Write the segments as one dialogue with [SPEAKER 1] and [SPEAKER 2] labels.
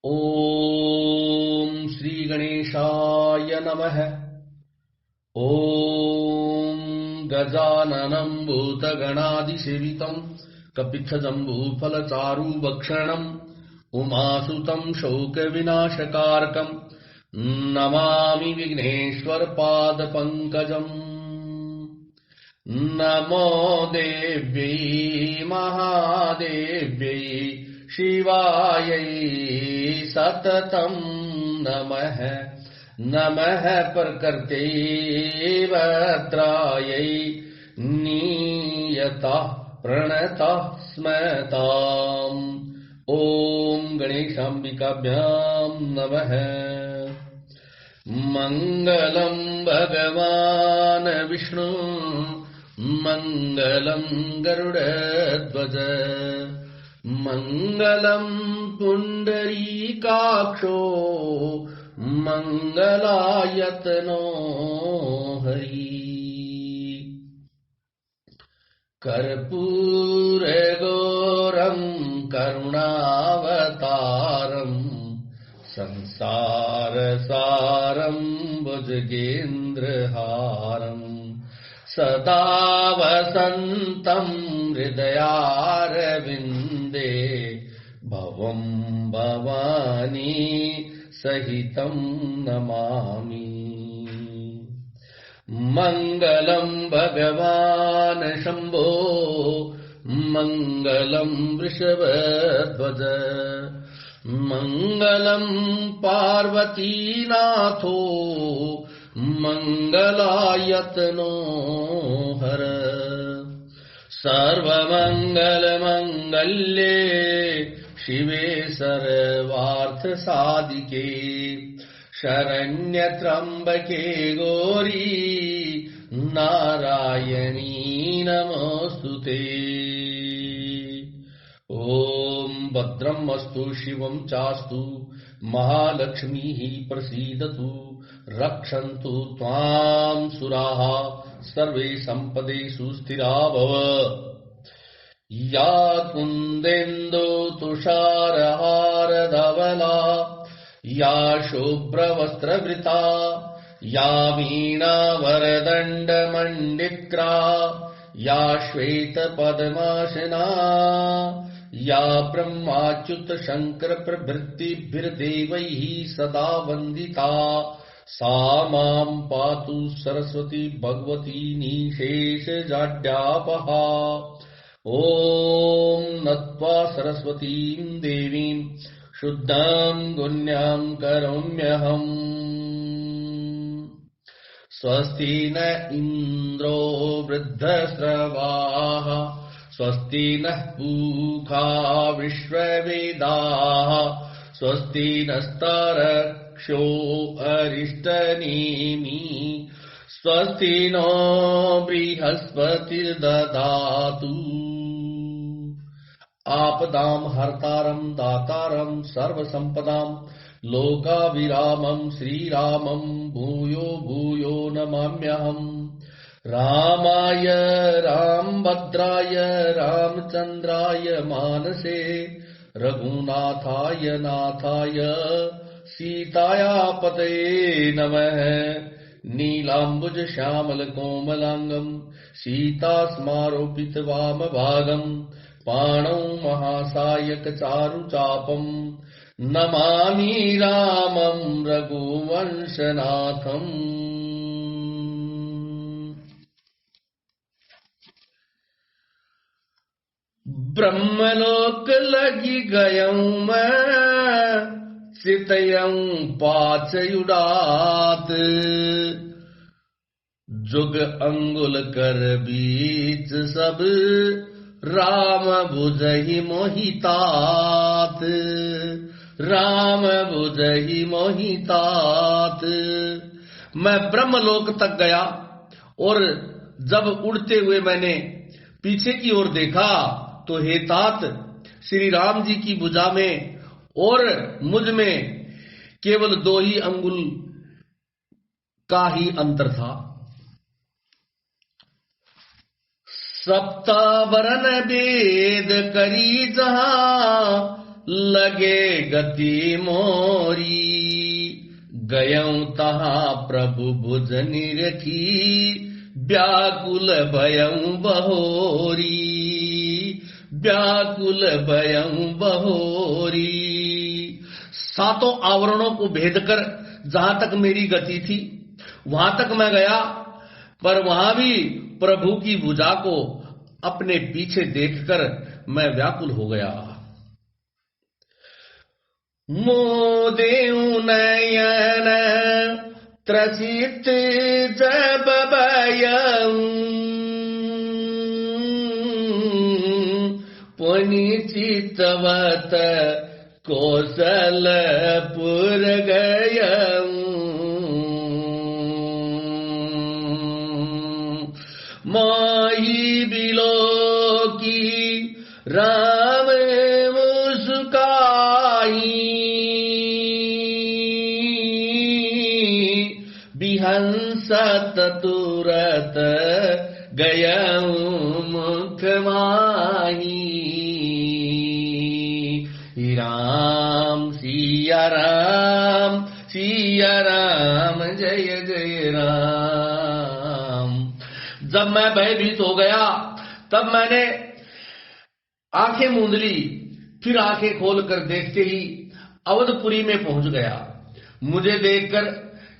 [SPEAKER 1] ओम श्री गणेशाय नमः। ओम गजाननं भूतगणादिसेवितं कपित्थजम्बूफलचारुभक्षणं उमासुतं शोकविनाशकारकं नमामि विघ्नेश्वरपादपङ्कजम्। नमो देव्यै महादेव्यै शिवायै सततं नमः। नमः प्रकृते भद्रायै नियतः प्रणतः स्मताम्। ॐ गणेशाम्बिकाभ्यां नमः। मंगलं भगवान् विष्णु मंगलं गरुडध्वज मंगलं पुंडरीकाक्षो मंगलायतनो हरि। कर्पूरगौरं करुणावतारम् संसारसारं भुजगेन्द्रहारं सदा वसन्तं हृदयारविन्दे भवं भवानी सहितं नमामि। मंगलं भगवान् शम्भो मंगलं वृषभध्वज मंगलं पार्वतीनाथो मंगलायतनो हर। सर्वमंगलमंगल्ये शिवे सर्वार्थसाधिके शरण्यत्र्यंबके गौरी नारायणी नमोस्तुते। ओम भद्रम् अस्तु शिवं चास्तु महालक्ष्मीः प्रसीदतु रक्षन्तु त्वां सुराः सर्वे सम्पदेषु स्थिरा भव। या कुन्देन्दु तुषारहारधवला या शुभ्रवस्त्रवृता या वीणावरदण्डमण्डित्क्रा या श्वेतपद्मासना या ब्रह्माच्युत शंकर प्रभृतिभिर्देवैः सदा वन्दिता सा मां पातु सरस्वती भगवती निशेषजाड्यापहा। ॐ नत्वा सरस्वतीं देवीं शुद्धां गुण्यां करोम्यहम्। स्वस्ति न इन्द्रो वृद्धश्रवाः स्वस्ति नः पूषा विश्ववेदाः स्वस्ति नस्तार्क्ष्यो अरिष्टनेमि स्वस्ति नो बृहस्पतिर्दधातु। आपदां हर्तारं दातारं सर्वसम्पदां लोकाभिरामं श्रीरामं भूयो भूयो नमाम्यहम्। रामाय रामभद्राय रामचन्द्राय मानसे रघुनाथाय नाथाय सीताया पतये नमः। नीलाम्बुज श्यामल कोमलांगं सीतास्मारोपित वामभागं पाणौ महासायक चारुचापं नमामि रामं रघुवंशनाथम्। ब्रह्मलोक लगी गयऊं मैं सितयऊं पाचयुडात जुग अंगुल कर बीच सब राम बुझहि मोहितात राम बुझहि मोहितात। मैं ब्रह्मलोक तक गया और जब उड़ते हुए मैंने पीछे की ओर देखा तो हे तात श्री राम जी की भुजा में और मुझ में केवल 2 ही अंगुल का ही अंतर था। सप्तावरन वेद करी जहां लगे गति मोरी। गयऊं तहा प्रभु भुज निरखी, व्याकुल भयऊं बहोरी, व्याकुल भयऊं बहोरी। सातों आवरणों को भेद कर जहां तक मेरी गति थी वहां तक मैं गया, पर वहां भी प्रभु की भुजा को अपने पीछे देखकर मैं व्याकुल हो गया। मोदेऊ नयन त्रसित जब भयऊं, पुनि चितवत कौशलपुर गयऊं। माही बिलोकी राम मुस्काई, बिहंसत तुरत गयऊं मुख माही। राम सिया राम, सिया राम, जय जय राम। जब मैं भयभीत हो गया तब मैंने आंखें मूंद ली, फिर आंखें खोलकर देखते ही अवधपुरी में पहुंच गया। मुझे देखकर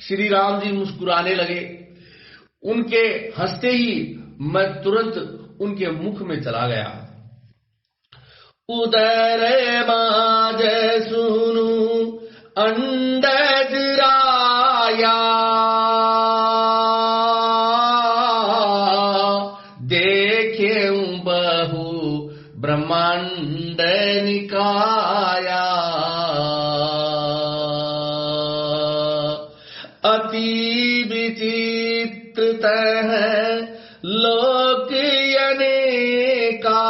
[SPEAKER 1] श्री राम जी मुस्कुराने लगे। उनके हंसते ही मैं तुरंत उनके मुख में चला गया। उदर माज सुनु अंडज राया, देखें बहु ब्रह्मांड निकाया। अति विचित्र है लोक अनेका,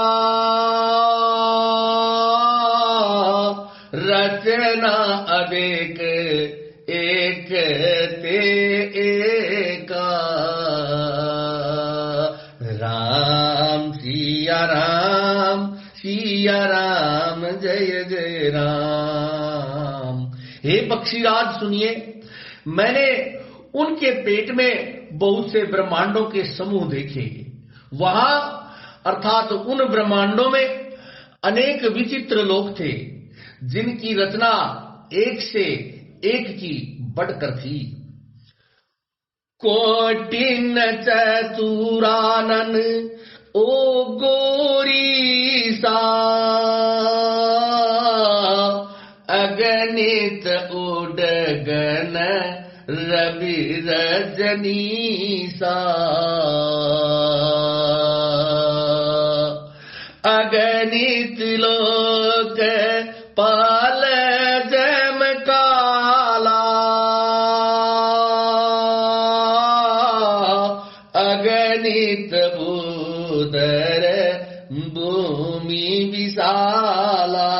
[SPEAKER 1] रचना अनेक एक ते एका। राम सिया राम, सिया राम, जय जय राम। हे पक्षीराज सुनिए, मैंने उनके पेट में बहुत से ब्रह्मांडों के समूह देखे। वहां अर्थात उन ब्रह्मांडों में अनेक विचित्र लोक थे, जिनकी रचना एक से एक की बढ़कर थी। कोटिन चतुरानन ओ गोरीसा, अगणित उडगन रवि रजनीसा। अगणित लोक पाल जम काला, अगणित भूधर भूमि विशाला।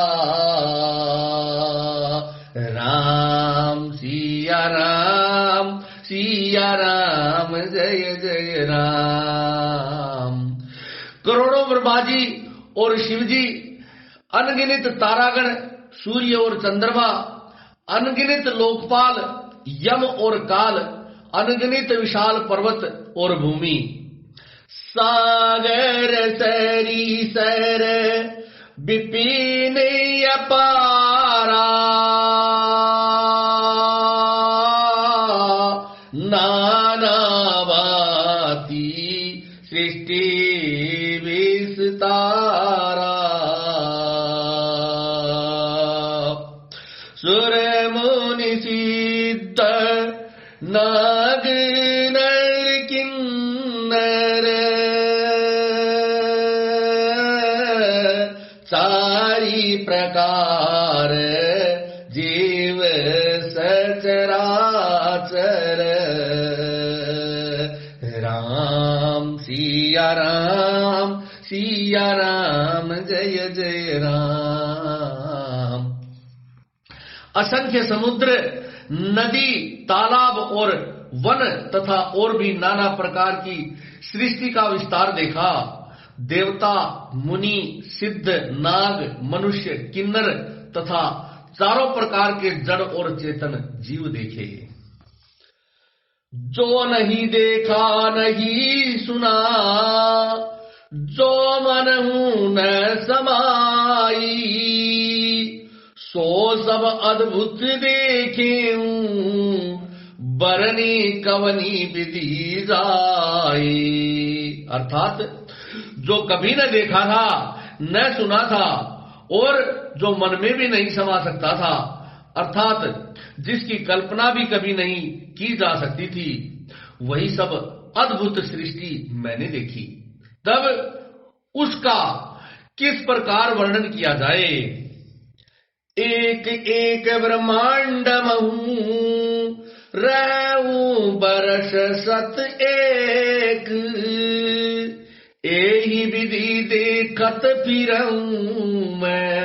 [SPEAKER 1] राम सिया राम, सिया राम, जय जय राम। करोड़ों ब्रह्मा जी और शिव जी, अनगिनत तारागण, सूर्य और चंद्रमा, अनगिनत लोकपाल, यम और काल, अनगिनत विशाल पर्वत और भूमि, सागर सरीसर विपिन अपारा, नाना भांति सृष्टि विस्तारा। सुर मुनि सिद्ध नाग नर किन्नर, चारि प्रकार जीव सचराचर। राम सिया राम, सिया राम, जय जय राम। असंख्य समुद्र, नदी, तालाब और वन तथा और भी नाना प्रकार की सृष्टि का विस्तार देखा। देवता, मुनि, सिद्ध, नाग, मनुष्य, किन्नर तथा चारों प्रकार के जड़ और चेतन जीव देखे। जो नहीं देखा नहीं सुना, जो मनहु न समाई, सो सब अद्भुत देखेऊं, बरनी कवनी विधि जाए। अर्थात जो कभी न देखा था, न सुना था और जो मन में भी नहीं समा सकता था, अर्थात जिसकी कल्पना भी कभी नहीं की जा सकती थी, वही सब अद्भुत सृष्टि मैंने देखी। तब उसका किस प्रकार वर्णन किया जाए। एक एक ब्रह्मांड महूं रहूं बरस सत एक, एही विधि देखत फिरऊं मैं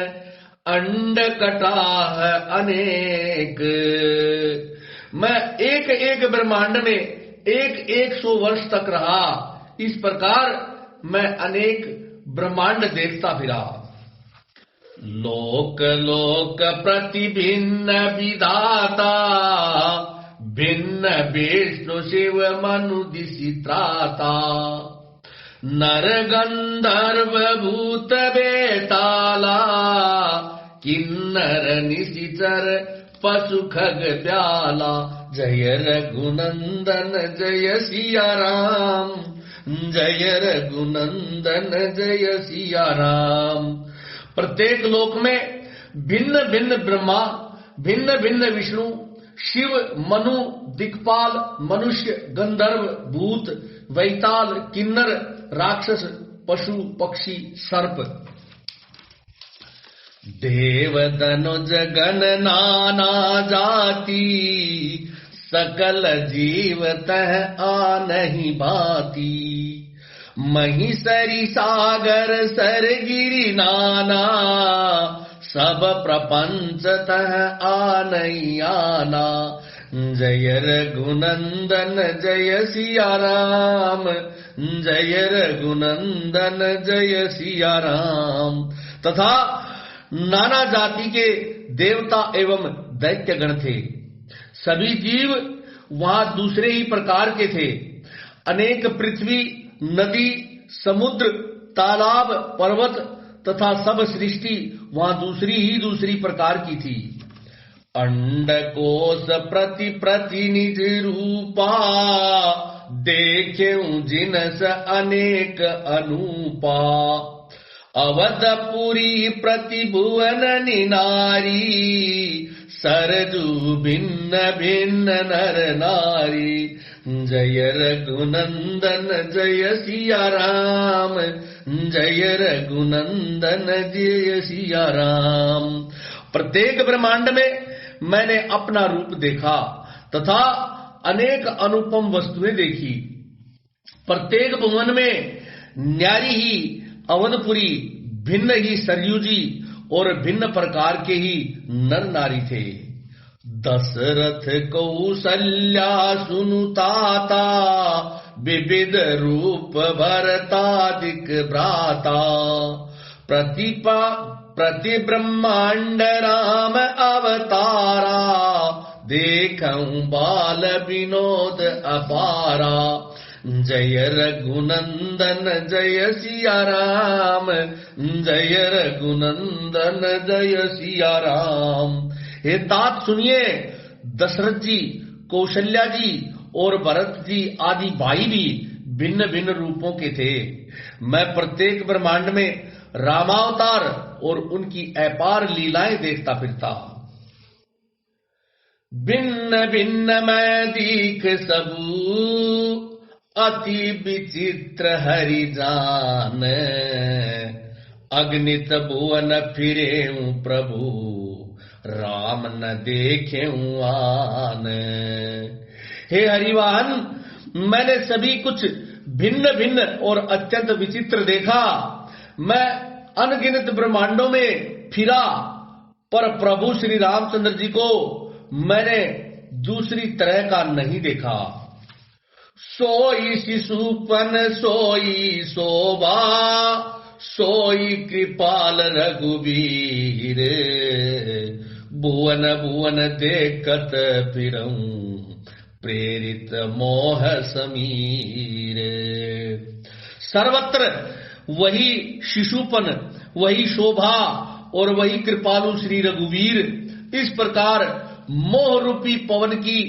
[SPEAKER 1] अंड कटाह अनेक। मैं एक एक ब्रह्मांड में एक 100 वर्ष तक रहा, इस प्रकार मैं अनेक ब्रह्मांड देखता फिरा। लोक लोक प्रति भिन्न विधाता, भिन्न विष्णु शिव मनु दिशि त्राता, नर गंधर्व भूत बेताला, किन्नर निशिचर पशु खग प्याला। जय रघुनंदन जय सिया राम, जय रघुनंदन जय सिया राम। प्रत्येक लोक में भिन्न भिन्न ब्रह्मा, भिन्न भिन्न विष्णु, शिव, मनु, दिक्पाल, मनुष्य, गंधर्व, भूत, वैताल, किन्नर, राक्षस, पशु, पक्षी, सर्प, देव धनुज गण नाना जाति, सकल जीव तह आनहि भाति। महिषरी सागर सर गिरि नाना, सब प्रपंच तह आनहि आना। जय रघुनंदन जय सिया राम, जय रघुनंदन जय सिया राम। तथा नाना जाति के देवता एवं दैत्य गण थे। सभी जीव वहां दूसरे ही प्रकार के थे। अनेक पृथ्वी, नदी, समुद्र, तालाब, पर्वत तथा सब सृष्टि वहां दूसरी प्रकार की थी। अंडकोश प्रति प्रतिनिज रूपा, देखें जिनस अनेक अनूपा। अवधपुरी प्रति भुवन निनारी, सरजू भिन्न भिन्न नर नारी। जय रघुनंदन जय सिया राम, जय रघुनंदन जय सिया राम। प्रत्येक ब्रह्मांड में मैंने अपना रूप देखा तथा अनेक अनुपम वस्तुएं देखी। प्रत्येक भुवन में न्यारी ही अवधपुरी, भिन्न ही सरयू जी और भिन्न प्रकार के ही नर नारी थे। दशरथ कौसल्या सुनुताता, विविध रूप भरतादिक भ्राता। प्रति ब्रह्मांड राम अवतारा, देखऊं बाल विनोद अपारा। जय रघुनंदन जय सिया राम, जय रघुनंदन जय सिया राम। हे तात सुनिए, दशरथ जी, कौशल्या जी और भरत जी आदि भाई भी भिन्न भिन्न रूपों के थे। मैं प्रत्येक ब्रह्मांड में रामावतार और उनकी अपार लीलाएं देखता फिरता। भिन्न भिन्न मैं दीख सबू, अति विचित्र हरि जान। अगणित भुवन फिरेऊं प्रभु, राम न देखेऊं आन। हे हरिवाहन, मैंने सभी कुछ भिन्न भिन्न और अत्यंत विचित्र देखा। मैं अनगिनत ब्रह्मांडों में फिरा, पर प्रभु श्री रामचंद्र जी को मैंने दूसरी तरह का नहीं देखा। सोई शिशुपन सोई शोभा, सोई कृपाल रघुवीर, भुवन भुवन देखत फिरऊं, प्रेरित मोह समीर। सर्वत्र वही शिशुपन, वही शोभा और वही कृपालु श्री रघुवीर। इस प्रकार मोह रूपी पवन की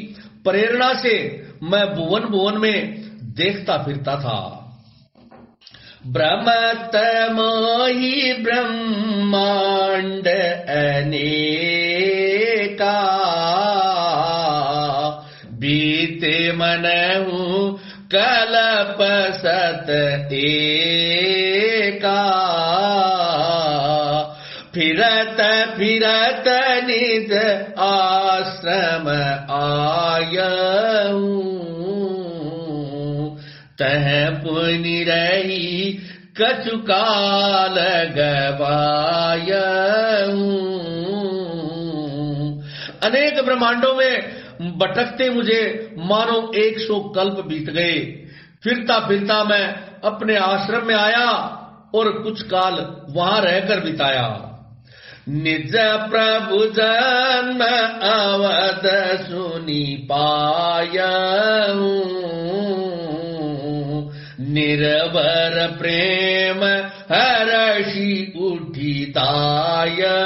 [SPEAKER 1] प्रेरणा से मैं भुवन भुवन में देखता फिरता था। भ्रमत मोहि ब्रह्मांड अनेका, बीते मनहु कल्प सत एका, फिरत फिरत निज आश्रम आयऊं, तह पुनि रही कछु काल गवायऊं। अनेक ब्रह्मांडों में भटकते मुझे मानो 100 कल्प बीत गए। फिरता फिरता मैं अपने आश्रम में आया और कुछ काल वहां रहकर बिताया। निज प्रभु जन्म अवध सुनी पायऊं, निर्भर प्रेम हर्षि उठी दायऊं,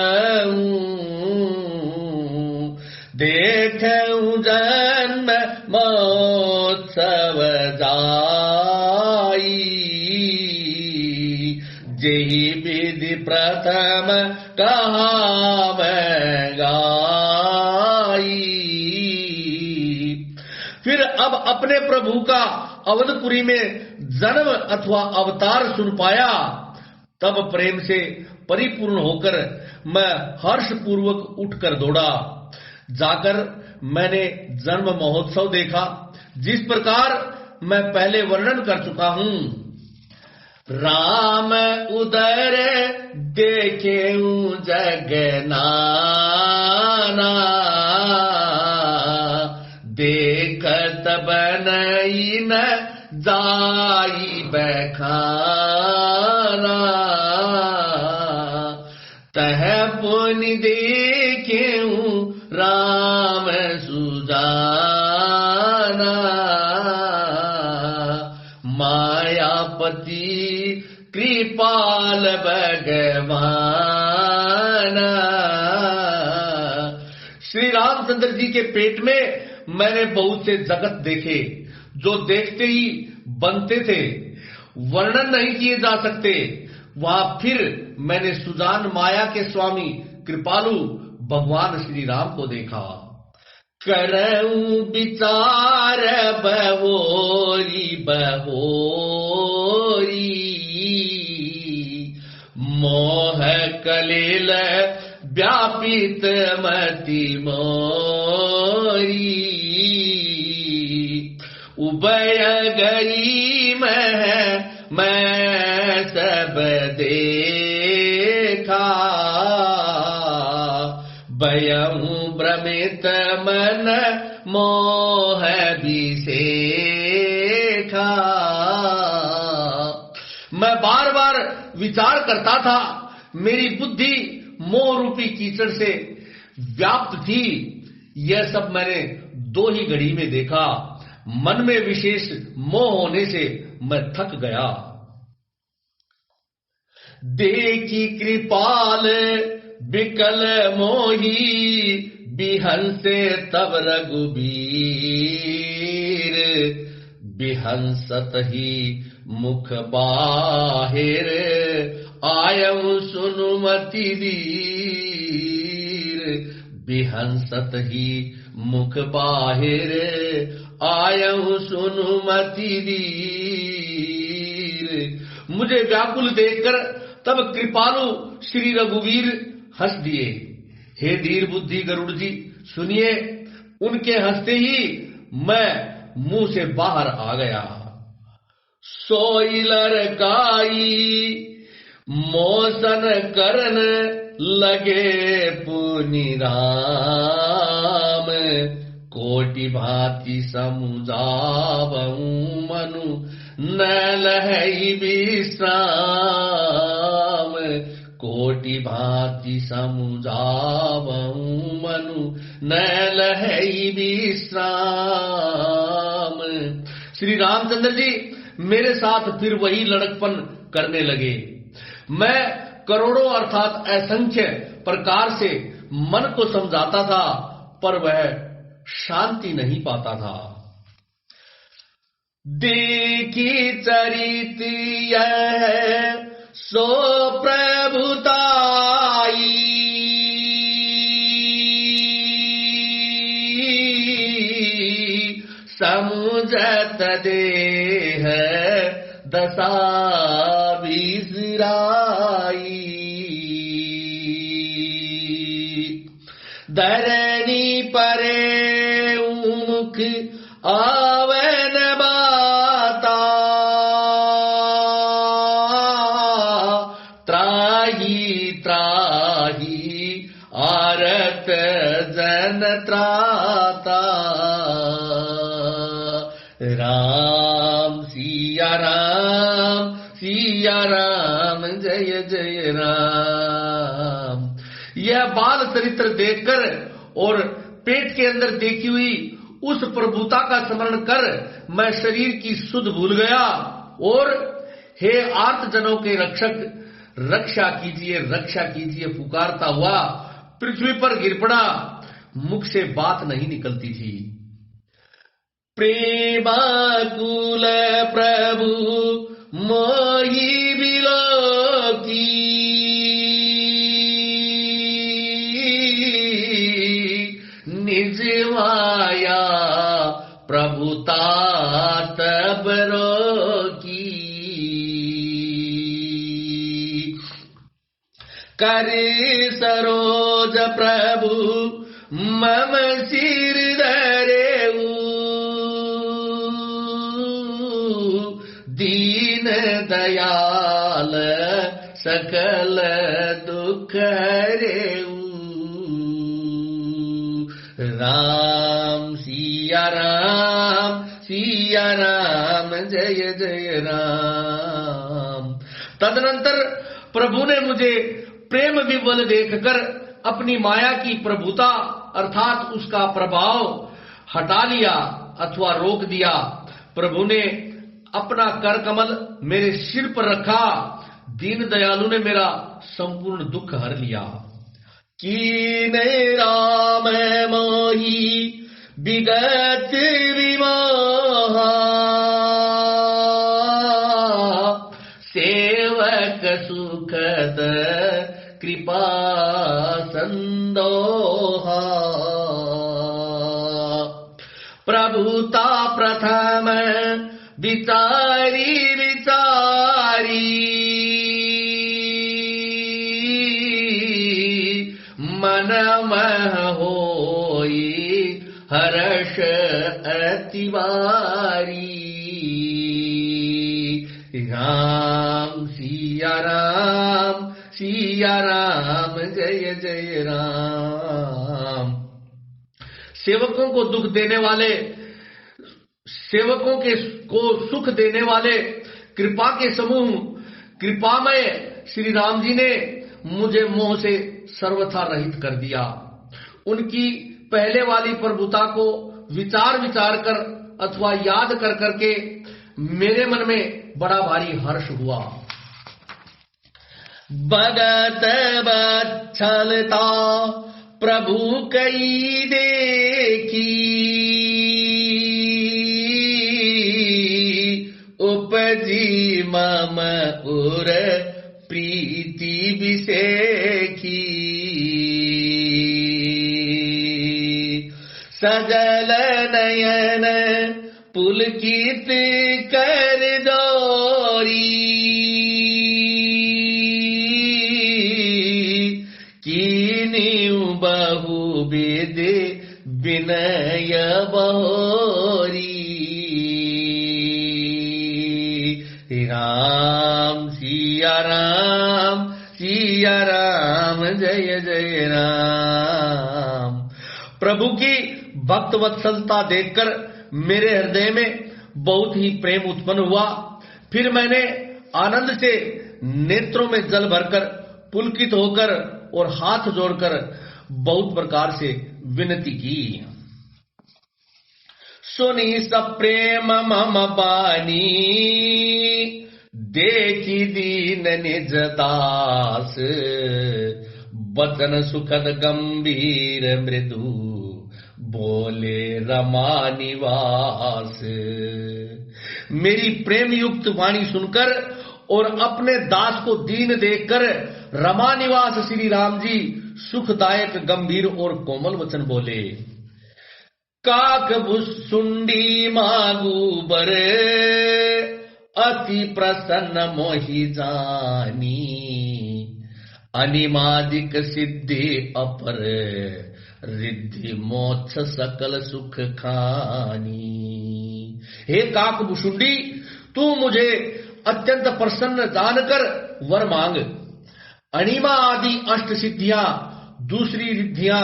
[SPEAKER 1] देखऊं जन्म महोत्सव जाई, जेहि विधि प्रथम कहा मैं गाई। फिर अब अपने प्रभु का अवधपुरी में जन्म अथवा अवतार सुन पाया, तब प्रेम से परिपूर्ण होकर मैं हर्ष पूर्वक उठकर दौड़ा। जाकर मैंने जन्म महोत्सव देखा, जिस प्रकार मैं पहले वर्णन कर चुका हूं। राम उदर देखेऊं जग नाना, देखत बनई न जाई बखाना, तह पुनि देखेऊं राम सुजाना, मायापति कृपाल भगवान। श्री रामचंद्र जी के पेट में मैंने बहुत से जगत देखे, जो देखते ही बनते थे, वर्णन नहीं किए जा सकते। वहां फिर मैंने सुजान माया के स्वामी कृपालु भगवान श्री राम को देखा। करऊं विचार बहोरी बहोरी, मोह कलेल व्यापित मति मोरी, उभय गई मैं सब देखा, भयऊं भ्रमित मन मोह विसेखा। मैं बार बार विचार करता था, मेरी बुद्धि मोह रूपी कीचड़ से व्याप्त थी। यह सब मैंने 2 ही घड़ी में देखा। मन में विशेष मोह होने से मैं थक गया। देखी कृपाल बिकल मोही, बिहंसे तब रघुबीर, बिहंसत ही मुख बाहिर, आयऊं सुनुमति वीर, बिहंसत ही मुख बाहिर, आयऊं सुनुमति वीर। मुझे व्याकुल देखकर तब कृपालु श्री रघुवीर हंस दिए। हे धीर बुद्धि गरुड़ जी, सुनिए। उनके हंसते ही मैं मुंह से बाहर आ गया। सोई लरकाई मोसन करन लगे पुनि राम, कोटि भांति समुझावऊं मनु न लहई विश्राम। कोटि भांति समुझावऊं मनु न लहई विश्राम। श्री रामचंद्र जी मेरे साथ फिर वही लड़कपन करने लगे। मैं करोड़ों अर्थात असंख्य प्रकार से मन को समझाता था, पर वह शांति नहीं पाता था। देखी चरित यह सो प्रभुताई, समुझत देह दशा बिसराई। धरनी परे उमुख आवन बाता, त्राही त्राही आरत जन त्राता। राम सिया राम जय जय राम। यह बाल चरित्र देखकर और पेट के अंदर देखी हुई उस प्रभुता का स्मरण कर मैं शरीर की सुध भूल गया और हे आर्त जनों के रक्षक, रक्षा कीजिए पुकारता हुआ पृथ्वी पर गिर पड़ा। मुख से बात नहीं निकलती थी। प्रेमाकुल प्रभु मोहि बिलोकी, निज माया प्रभुता तब रोकी। कर सरोज प्रभु मम सिर धरेऊ, दीन दयाल सकल दुख हरेऊ। राम सिया राम जय जय राम। तदनंतर प्रभु ने मुझे प्रेम विवल देखकर अपनी माया की प्रभुता अर्थात उसका प्रभाव हटा लिया अथवा रोक दिया। प्रभु ने अपना कर कमल मेरे सिर पर रखा। दीन दयालु ने मेरा संपूर्ण दुख हर लिया। कीने राम मोही विगत विमोहा, सेवक सुखद कृपा संदोहा। प्रभुता प्रथम विचारी मन मह होई हर्ष अतिवारी। राम सिया राम जय जय राम। सेवकों को दुख देने वाले, सेवकों को सुख देने वाले कृपा के समूह कृपामय श्री राम जी ने मुझे मोह से सर्वथा रहित कर दिया। उनकी पहले वाली प्रभुता को विचार कर अथवा याद कर करके मेरे मन में बड़ा भारी हर्ष हुआ। भगत बत्सलता प्रभु कई देखी, उपजी मम उर प्रीति विसेखी। सजल नयन पुलकित कर जोरी, कीन्यु बहु विधि विनय बहोरी। राम सिया राम जय जय राम। प्रभु की भक्त वत्सलता देखकर मेरे हृदय में बहुत ही प्रेम उत्पन्न हुआ। फिर मैंने आनंद से नेत्रों में जल भरकर पुलकित होकर और हाथ जोड़कर बहुत प्रकार से विनती की। सुनी सप्रेम मम बानी, देखी दीन निज दास, वचन सुखद गंभीर मृदु, बोले रमा निवास। मेरी प्रेम युक्त वाणी सुनकर और अपने दास को दीन देखकर रमा निवास श्री राम जी सुखदायक गंभीर और कोमल वचन बोले। काक भुसुंडी मागू बर, अति प्रसन्न मोहि जानी, अनिमादिक सिद्धि अपर, रिद्धि मोक्ष सकल सुख खानी। हे काक भुसुंडी, तू मुझे अत्यंत प्रसन्न जानकर वर मांग। अणिमा आदि अष्ट सिद्धियां, दूसरी रिद्धियां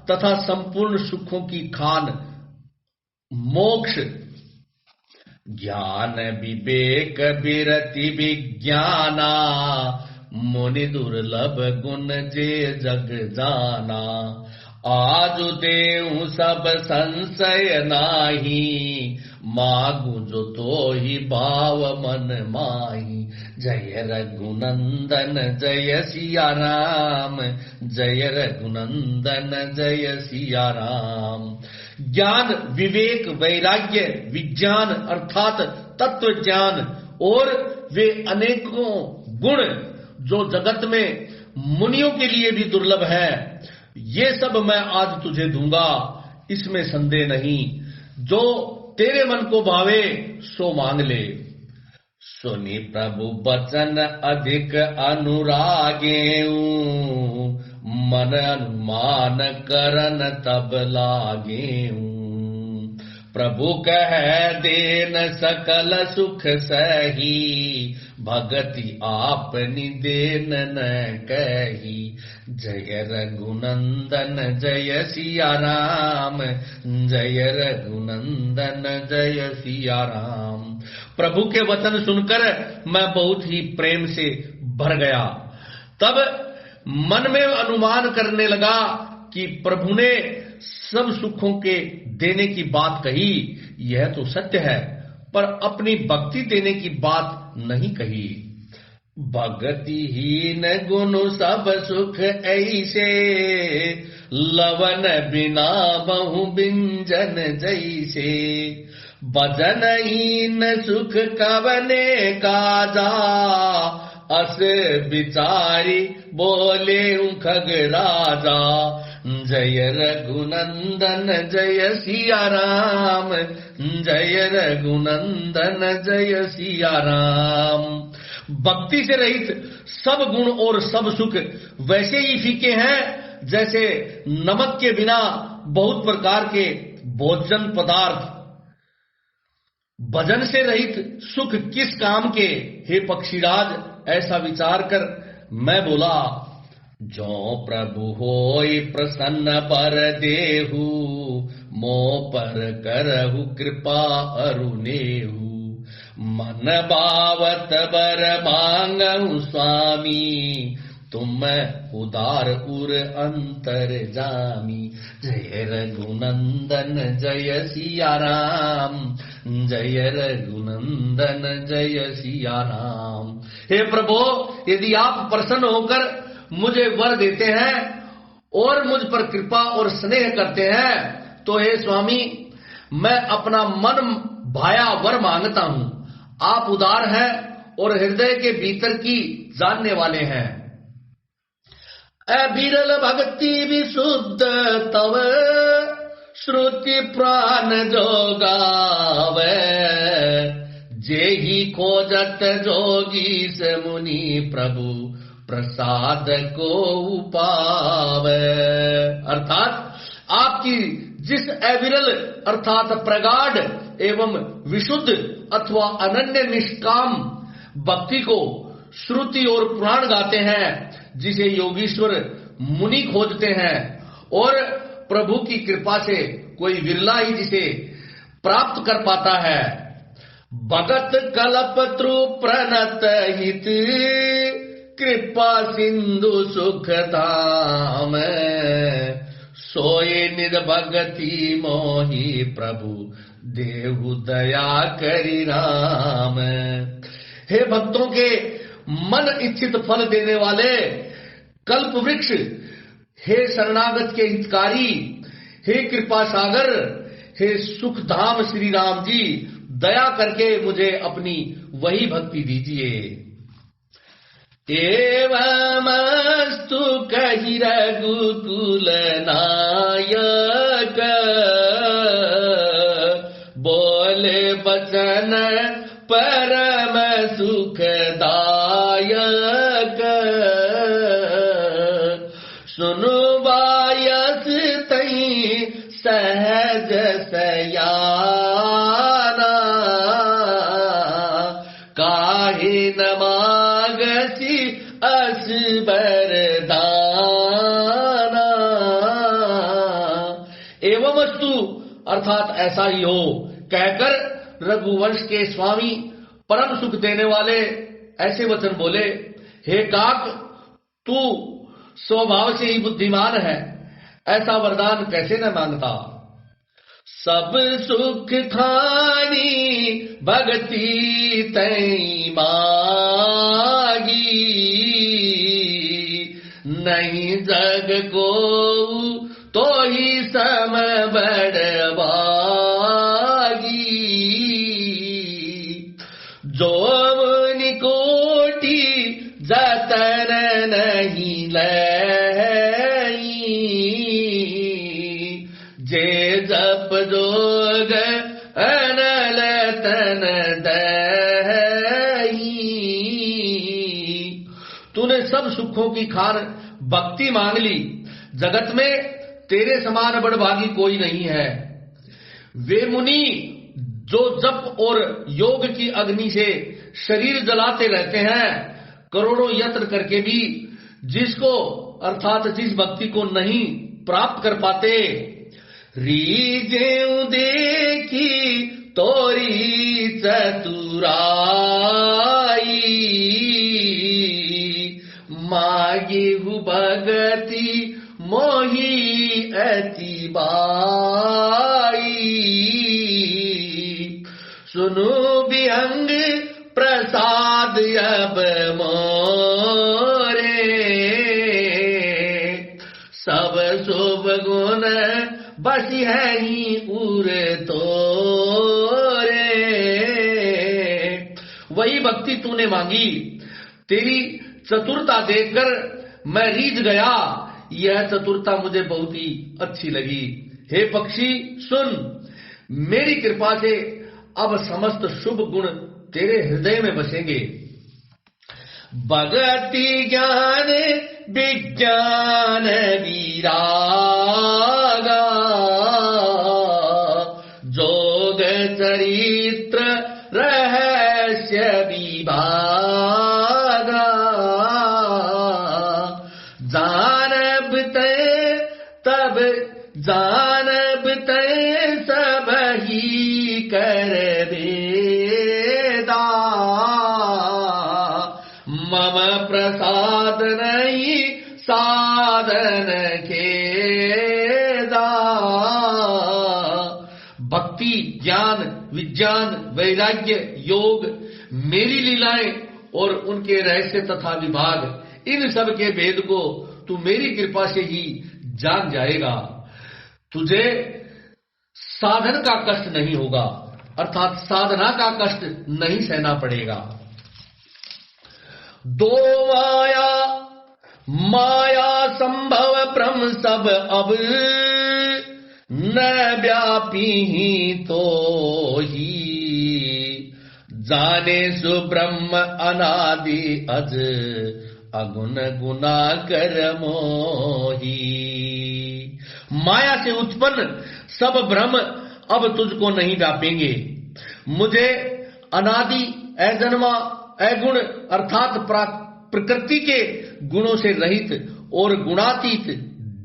[SPEAKER 1] तथा संपूर्ण सुखों की खान, मोक्ष, ज्ञान विवेक विरति विज्ञाना, मुनि दुर्लभ गुण जे जग जाना। आज देऊ सब संशय नाही, मागू जो तो ही भाव मन माही। जय रघुनंदन जय सिया राम, जय रघुनंदन जय सिया राम। ज्ञान विवेक वैराग्य विज्ञान अर्थात तत्व ज्ञान और वे अनेकों गुण जो जगत में मुनियों के लिए भी दुर्लभ है, ये सब मैं आज तुझे दूंगा, इसमें संदेह नहीं। जो तेरे मन को भावे सो मांग ले। सुनी प्रभु बचन अधिक अनुरागेऊ, मन अनुमान करन तब लागेऊ। प्रभु कह देन सकल सुख सही, भगति आपनि देन न कही। जय रघुनंदन जय सिया राम, जय रघुनंदन जय सिया राम। प्रभु के वचन सुनकर मैं बहुत ही प्रेम से भर गया। तब मन में अनुमान करने लगा कि प्रभु ने सब सुखों के देने की बात कही, यह तो सत्य है, पर अपनी भक्ति देने की बात नहीं कही। भगति हीन गुण सब सुख ऐसे, लवन बिना बहु बिंजन जैसे। भजन हीन सुख कवने काजा, अस विचारी बोले खग राजा। जय रघुनंदन जय सिया राम, जय रघुनंदन जय सिया राम। भक्ति से रहित सब गुण और सब सुख वैसे ही फीके हैं जैसे नमक के बिना बहुत प्रकार के भोजन पदार्थ। भजन से रहित सुख किस काम के, हे पक्षीराज, ऐसा विचार कर मैं बोला। जो प्रभु होई प्रसन्न बर देहु, मो पर करहु कृपा अरुनेहु। मन भावत बर मांगहु स्वामी, तुम उदार उर अंतर जामी। जय रघुनंदन जय सिया राम, जय रघुनंदन जय सिया राम। हे प्रभु, यदि आप प्रसन्न होकर मुझे वर देते हैं और मुझ पर कृपा और स्नेह करते हैं, तो हे स्वामी, मैं अपना मन भाया वर मांगता हूं। आप उदार हैं और हृदय के भीतर की जानने वाले हैं। अविरल भक्ति विशुद्ध तव, श्रुति प्राण जोगावे। जेहि खोजत जोगी से मुनि, प्रभु प्रसाद को पावे। अर्थात आपकी जिस अविरल अर्थात प्रगाढ़ एवं विशुद्ध अथवा अनन्य निष्काम भक्ति को श्रुति और पुराण गाते हैं, जिसे योगीश्वर मुनि खोजते हैं, और प्रभु की कृपा से कोई विरला ही जिसे प्राप्त कर पाता है। भगत कल्पत्रु प्रणत हित, कृपा सिंधु सुख धाम, सोए निज भगति मोहि प्रभु देहु दया करि राम। हे भक्तों के मन इच्छित फल देने वाले कल्प वृक्ष, हे शरणागत के हितकारी, हे कृपा सागर, हे सुख धाम श्री राम जी, दया करके मुझे अपनी वही भक्ति दीजिए। एवमस्तु कहि रघुकुल नायक, बोले बचन परम सुखदायक। सुनु बायस तई सहज सयाना, काहे न मागसी अस बरदाना। एवमस्तु अर्थात ऐसा ही हो कहकर रघुवंश के स्वामी परम सुख देने वाले ऐसे वचन बोले, हे काक, तू स्वभाव से ही बुद्धिमान है, ऐसा वरदान कैसे न मांगता। सब सुख खानी भगति तै मागी, नहीं जग को तो ही सम बड़वागी। जो मुनि कोटि जतन नहीं लई, जे जप जोग अनल तन दई। तूने सब सुखों की खान भक्ति मांग ली, जगत में तेरे समान बड़भागी कोई नहीं है। वे मुनि जो जप और योग की अग्नि से शरीर जलाते रहते हैं, करोड़ों यत्न करके भी जिसको अर्थात जिस भक्ति को नहीं प्राप्त कर पाते। रीजेऊ देखी तोरी चतुराई, मागी हु भगति मोही अति बाई। सुनु विहंग प्रसाद अब मोरे, सब शुभ गुण बसी है ही उर तोरे। वही भक्ति तूने मांगी, तेरी चतुरता देखकर मैं रीझ गया, यह चतुरता मुझे बहुत ही अच्छी लगी। हे पक्षी सुन, मेरी कृपा से अब समस्त शुभ गुण तेरे हृदय में बसेंगे। भगति ज्ञान विज्ञान विरागा, जोग चरित्र रहस्य विभागा। जानब ते तब जानब ते सब ही कर वेदा, मम प्रसाद नहीं साधन खेदा। भक्ति ज्ञान विज्ञान वैराग्य योग मेरी लीलाएं और उनके रहस्य तथा विभाग, इन सब के भेद को तू मेरी कृपा से ही जान जाएगा। तुझे साधन का कष्ट नहीं होगा, अर्थात साधना का कष्ट नहीं सहना पड़ेगा। दो माया संभव भ्रम सब अब, न व्यापी ही तो ही। जाने सु ब्रह्म अनादि अज, अगुण गुना कर मोही। माया से उत्पन्न सब भ्रम अब तुझको नहीं व्यापेंगे। मुझे अनादि अजन्मा अगुण अर्थात प्रकृति के गुणों से रहित और गुणातीत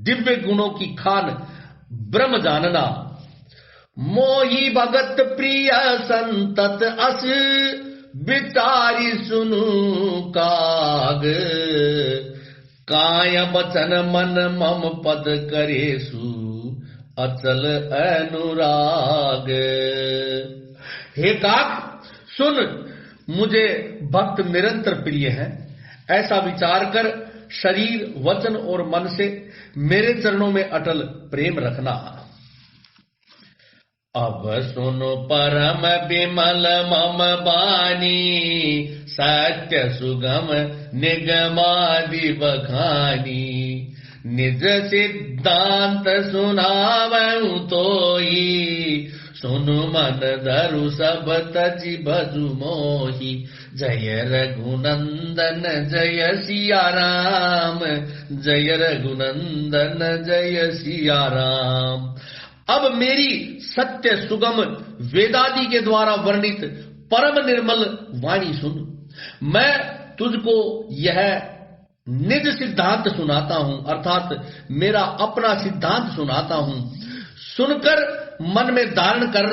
[SPEAKER 1] दिव्य गुणों की खान ब्रह्म जानना। मोही भगत प्रिय संतत अस, विचारी सुनु काग, काय बचन मन मम पद करेसु अचल अनुराग। हे काक सुन, मुझे भक्त निरंतर प्रिय है, ऐसा विचार कर शरीर वचन और मन से मेरे चरणों में अटल प्रेम रखना। अब सुनो परम विमल मम बानी, सत्य सुगम निगमादि बखानी। निज सिद्धांत सुनावऊं तोई, सुनु मन धरु सब तजि भजु मोहि। जय रघुनंदन जय सिया राम, जय रघुनंदन जय सिया राम। अब मेरी सत्य सुगम वेदादि के द्वारा वर्णित परम निर्मल वाणी सुन। मैं तुझको यह निज सिद्धांत सुनाता हूं, अर्थात मेरा अपना सिद्धांत सुनाता हूं। सुनकर मन में धारण कर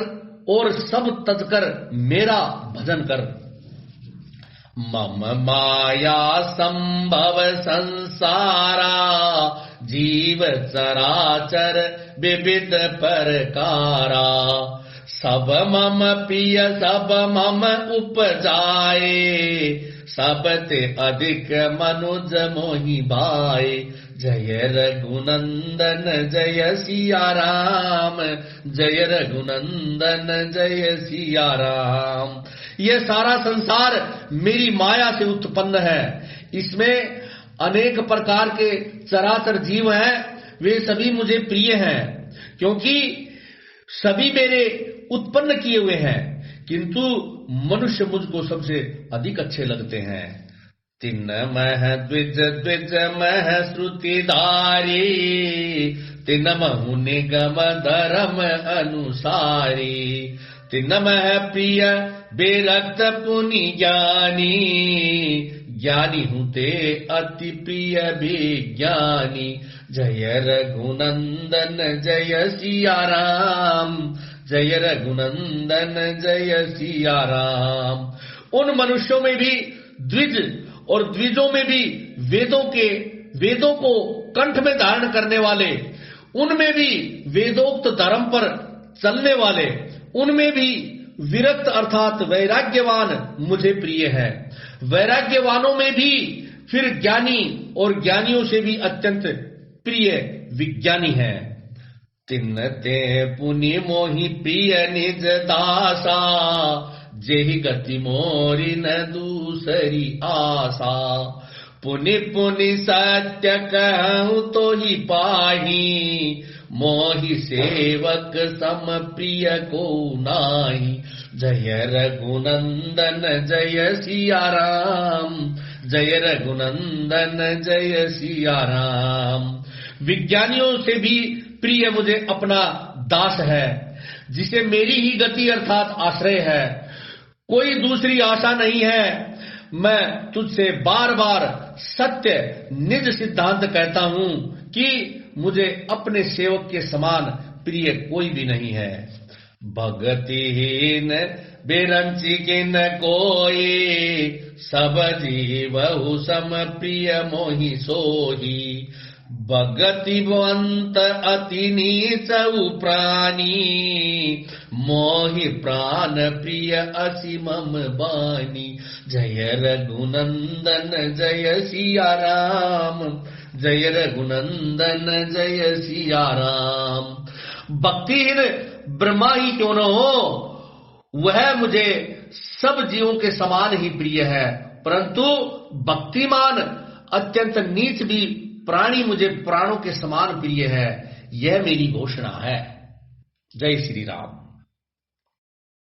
[SPEAKER 1] और सब तजकर मेरा भजन कर। मम माया संभव संसारा, जीव चराचर विविध परकारा। सब मम प्रिय सब मम उपजाए, सबते अधिक मनुज मोहि भाए। जय रघुनंदन जय सिया राम, जय रघुनंदन जय सिया राम। यह सारा संसार मेरी माया से उत्पन्न है। इसमें अनेक प्रकार के चराचर जीव हैं, वे सभी मुझे प्रिय हैं, क्योंकि सभी मेरे उत्पन्न किए हुए हैं। किंतु मनुष्य मुझको सबसे अधिक अच्छे लगते हैं। तिन मह द्विज द्विज मह श्रुतिधारी, तिन महु निगम धर्म अनुसारी। तिन मह प्रिय बेरक्त पुनि ज्ञानी, ज्ञानी हूँ ते अति प्रिय विज्ञानी। जय रघुनंदन जय सिया राम, जय रघुनंदन जय सिया राम। उन मनुष्यों में भी द्विज और द्विजों में भी वेदों को कंठ में धारण करने वाले, उनमें भी वेदोक्त धर्म पर चलने वाले, उनमें भी विरक्त अर्थात वैराग्यवान मुझे प्रिय है। वैराग्यवानों में भी फिर ज्ञानी और ज्ञानियों से भी अत्यंत प्रिय विज्ञानी है। तिन ते पुनि मोहि प्रिय निज दासा, जेहि गति मोरी न दूसरी आशा। पुनि पुनि सत्य कहूं तो ही पाही, मोहि सेवक सम प्रिय को नाही। जय रघुनंदन जय सिया राम, जय रघुनंदन जय सिया राम। विज्ञानियों से भी प्रिय मुझे अपना दास है, जिसे मेरी ही गति अर्थात आश्रय है, कोई दूसरी आशा नहीं है। मैं तुझसे बार बार सत्य निज सिद्धांत कहता हूं कि मुझे अपने सेवक के समान प्रिय कोई भी नहीं है। भगतिहीन बिरंची किन कोई, सब जीवहु सम प्रिय मोहि सोही। भगतिवंत अति नीच प्राणी, मोहि प्राण प्रिय असि मम बानी। जय रघुनंदन जय सिया राम, जय रघुनंदन जय सिया राम। भक्तिहीन ब्रह्मा ही क्यों न हो, वह मुझे सब जीवों के समान ही प्रिय है, परंतु भक्तिमान अत्यंत नीच भी प्राणी मुझे प्राणों के समान प्रिय है। यह मेरी घोषणा है। जय श्री राम।